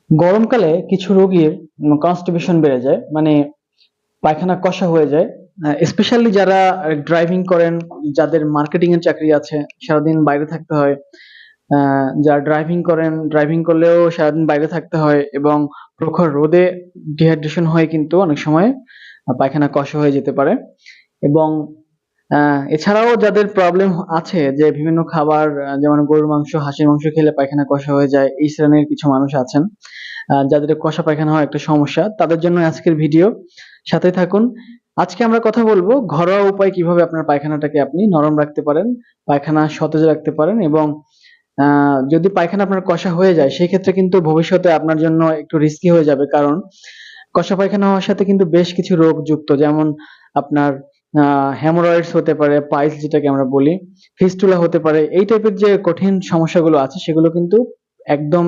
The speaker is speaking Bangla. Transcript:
গরমকালে কিছু রোগীর কনস্টিপেশন বেড়ে যায়, মানে পায়খানা কষা হয়ে যায়। স্পেশালি যারা ড্রাইভিং করেন, যাদের মার্কেটিং এর চাকরি আছে, সারাদিন বাইরে থাকতে হয়। যারা ড্রাইভিং করেন, ড্রাইভিং করলেও সারাদিন বাইরে থাকতে হয় এবং প্রখর রোদে ডিহাইড্রেশন হয়ে কিন্তু অনেক সময় পায়খানা কষা হয়ে যেতে পারে। এবং এছাড়াও যাদের প্রবলেম আছে যে বিভিন্ন খাবার, যেমন গরুর মাংস, হাঁসের মাংস খেলে পায়খানা কষা হয়ে যায়, এই শ্রেণীর কিছু মানুষ আছেন যাদের কষা পায়খানা হয় একটা সমস্যা, তাদের জন্য আজকের ভিডিও। সাথে থাকুন। আজকে আমরা কথা বলবো ঘরোয়া উপায় কিভাবে আপনার পায়খানাটাকে আপনি নরম রাখতে পারেন, পায়খানা সতেজ রাখতে পারেন। এবং যদি পায়খানা আপনার কষা হয়ে যায় সেক্ষেত্রে কিন্তু ভবিষ্যতে আপনার জন্য একটু রিস্কি হয়ে যাবে, কারণ কষা পায়খানা হওয়ার সাথে কিন্তু বেশ কিছু রোগ যুক্ত, যেমন আপনার হেমোরয়েডস হতে পারে, পাইলস যেটাকে আমরা বলি, ফিস্টুলা হতে পারে। এই টাইপের যে কঠিন সমস্যাগুলো আছে সেগুলো কিন্তু একদম